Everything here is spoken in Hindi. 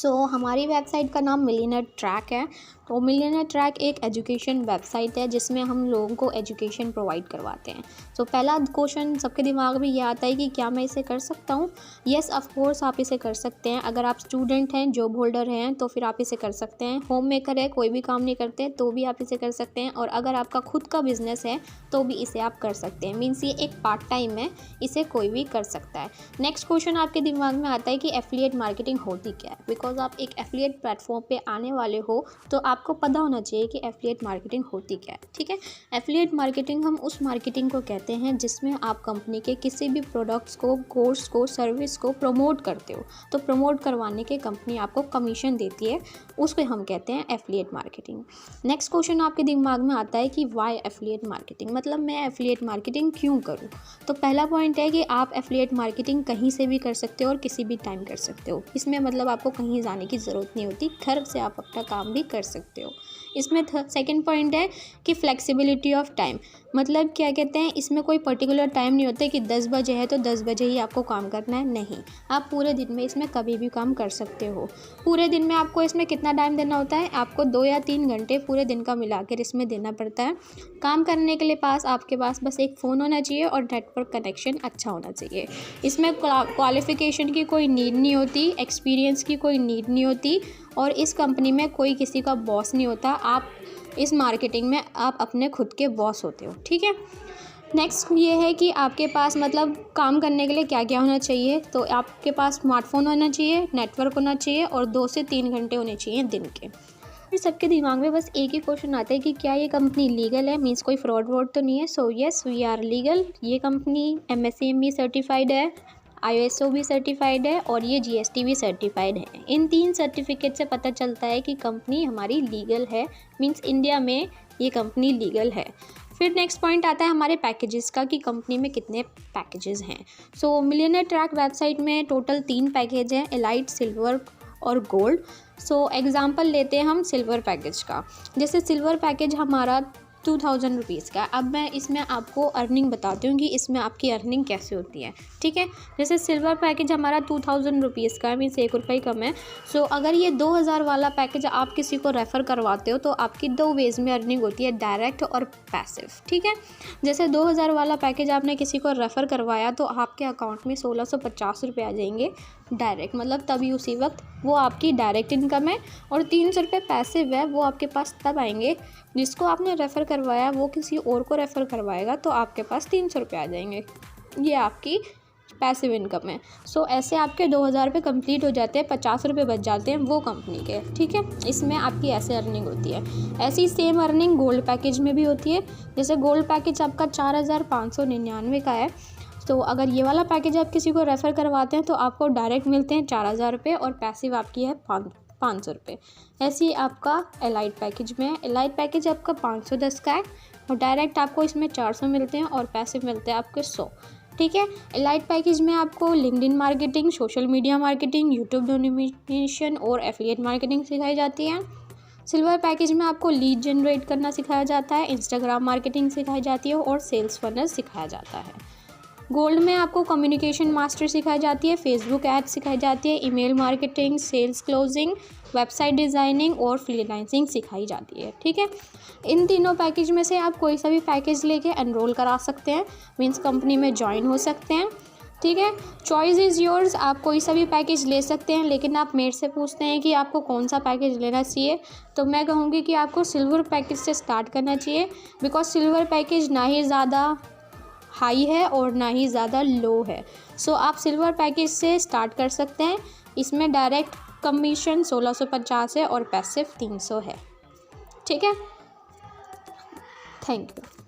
हमारी वेबसाइट का नाम मिलियनेयर ट्रैक है। तो मिलियनेयर ट्रैक एक एजुकेशन वेबसाइट है जिसमें हम लोगों को एजुकेशन प्रोवाइड करवाते हैं। पहला क्वेश्चन सबके दिमाग में ये आता है कि क्या मैं इसे कर सकता हूँ। येस ऑफ कोर्स आप इसे कर सकते हैं। अगर आप स्टूडेंट हैं, जॉब होल्डर हैं, तो फिर आप इसे कर सकते हैं। होम मेकर है, कोई भी काम नहीं करते तो भी आप इसे कर सकते हैं। और अगर आपका खुद का बिजनेस है तो भी इसे आप कर सकते हैं। मीन्स ये एक पार्ट टाइम है, इसे कोई भी कर सकता है। नेक्स्ट क्वेश्चन आपके दिमाग में आता है कि एफिलिएट मार्केटिंग होती क्या है। बिकॉज आप एक एफिलिएट प्लेटफॉर्म पे आने वाले हो तो आपको पता होना चाहिए कि एफिलिएट मार्केटिंग होती क्या है। ठीक है, एफिलिएट मार्केटिंग हम उस मार्केटिंग को कहते हैं जिसमें आप कंपनी के किसी भी प्रोडक्ट्स को, कोर्स को, सर्विस को प्रमोट करते हो। तो प्रमोट करवाने के कंपनी आपको कमीशन देती है, उसको हम कहते हैं एफिलिएट मार्केटिंग। नेक्स्ट क्वेश्चन आपके दिमाग में आता है कि वाई एफिलिएट मार्केटिंग, मतलब मैं एफिलिएट मार्केटिंग क्यों करूँ। तो पहला पॉइंट है कि आप एफिलिएट मार्केटिंग कहीं से भी कर सकते हो और किसी भी टाइम कर सकते हो। इसमें मतलब आपको कहीं जाने की ज़रूरत नहीं होती, घर से आप अपना काम भी कर सकते हो। इसमें सेकंड पॉइंट है कि फ्लेक्सिबिलिटी ऑफ टाइम, मतलब क्या कहते हैं, इसमें कोई पर्टिकुलर टाइम नहीं होता कि 10 बजे है तो 10 बजे ही आपको काम करना है। नहीं, आप पूरे दिन में इसमें कभी भी काम कर सकते हो। पूरे दिन में आपको इसमें कितना टाइम देना होता है, आपको 2 या 3 घंटे पूरे दिन का मिलाकर इसमें देना पड़ता है। काम करने के लिए आपके पास बस एक फ़ोन होना चाहिए और नेटवर्क कनेक्शन अच्छा होना चाहिए। इसमें क्वालिफ़िकेशन की कोई नीड नहीं होती, एक्सपीरियंस की कोई नीड नहीं होती, और इस कंपनी में कोई किसी का बॉस नहीं होता। आप इस मार्केटिंग में आप अपने खुद के बॉस होते हो। ठीक है, नेक्स्ट ये है कि आपके पास मतलब काम करने के लिए क्या क्या होना चाहिए। तो आपके पास स्मार्टफोन होना चाहिए, नेटवर्क होना चाहिए और 2 से 3 घंटे होने चाहिए दिन के। फिर सबके दिमाग में बस एक ही क्वेश्चन आता है कि क्या ये कंपनी लीगल है, मीन्स कोई फ्रॉड वॉड तो नहीं है। So yes, we are legal. ये कंपनी MSAME सर्टिफाइड है, ISO भी सर्टिफाइड है और ये GST भी सर्टिफाइड है। इन 3 सर्टिफिकेट से पता चलता है कि कंपनी हमारी लीगल है, मीन्स इंडिया में ये कंपनी लीगल है। फिर नेक्स्ट पॉइंट आता है हमारे पैकेजेस का कि कंपनी में कितने पैकेजेस हैं। मिलियनेयर ट्रैक वेबसाइट में टोटल 3 पैकेज हैं, एलाइट, सिल्वर और गोल्ड। एग्जाम्पल लेते हैं हम सिल्वर पैकेज का। जैसे सिल्वर पैकेज हमारा 2000 रुपीज़ का। अब मैं इसमें आपको अर्निंग बताती हूँ कि इसमें आपकी अर्निंग कैसे होती है। ठीक है, जैसे सिल्वर पैकेज हमारा 2000 रुपीज़ का है, मीन्स 1 रुपये कम है। अगर ये 2000 वाला पैकेज आप किसी को रेफ़र करवाते हो तो आपकी 2 वेज में अर्निंग होती है, डायरेक्ट और पैसिव। ठीक है, जैसे 2000 वाला पैकेज आपने किसी को रेफ़र करवाया तो आपके अकाउंट में 1650 रुपये आ जाएंगे डायरेक्ट, मतलब तभी उसी वक्त वो आपकी डायरेक्ट इनकम है। और 300 रुपये पैसिव है, वो आपके पास तब आएंगे जिसको आपने रेफ़र करवाया वो किसी और को रेफ़र करवाएगा तो आपके पास 300 रुपये आ जाएंगे। ये आपकी पैसिव इनकम है। ऐसे आपके 2000 रुपये कंप्लीट हो जाते हैं, 50 रुपये बच जाते हैं वो कंपनी के। ठीक है, इसमें आपकी ऐसे अर्निंग होती है। ऐसी सेम अर्निंग गोल्ड पैकेज में भी होती है। जैसे गोल्ड पैकेज आपका 4599 का है। अगर ये वाला पैकेज आप किसी को रेफ़र करवाते हैं तो आपको डायरेक्ट मिलते हैं 4000 रुपये और पैसिव आपकी है 500 रुपये। ऐसे ही आपका एलाइट पैकेज में, एलाइट पैकेज आपका 510 का है और डायरेक्ट आपको इसमें 400 मिलते हैं और पैसिव मिलते हैं आपके 100। ठीक है, एलाइट पैकेज में आपको LinkedIn marketing, social media marketing, YouTube domination और एफिलिएट मार्केटिंग सिखाई जाती है। सिल्वर पैकेज में आपको लीड जनरेट करना सिखाया जाता है, इंस्टाग्राम मार्केटिंग सिखाई जाती है और सेल्स फनल सिखाया जाता है। गोल्ड में आपको कम्युनिकेशन मास्टर सिखाई जाती है, फेसबुक एड्स सिखाई जाती है, email marketing, sales closing, website designing और फ्रीलांसिंग सिखाई जाती है। ठीक है, इन तीनों पैकेज में से आप कोई सा भी पैकेज लेके एनरोल करा सकते हैं, मीन्स कंपनी में ज्वाइन हो सकते हैं। ठीक है, चॉइस इज़ योर्स, आप कोई सा भी पैकेज ले सकते हैं। लेकिन आप मेरे से पूछते हैं कि आपको कौन सा पैकेज लेना चाहिए, तो मैं कहूँगी कि आपको सिल्वर पैकेज से स्टार्ट करना चाहिए। बिकॉज सिल्वर पैकेज ना ही ज़्यादा हाई है और ना ही ज़्यादा लो है। आप सिल्वर पैकेज से स्टार्ट कर सकते हैं। इसमें डायरेक्ट कमीशन 1650 है और पैसिव 300 है। ठीक है, थैंक यू।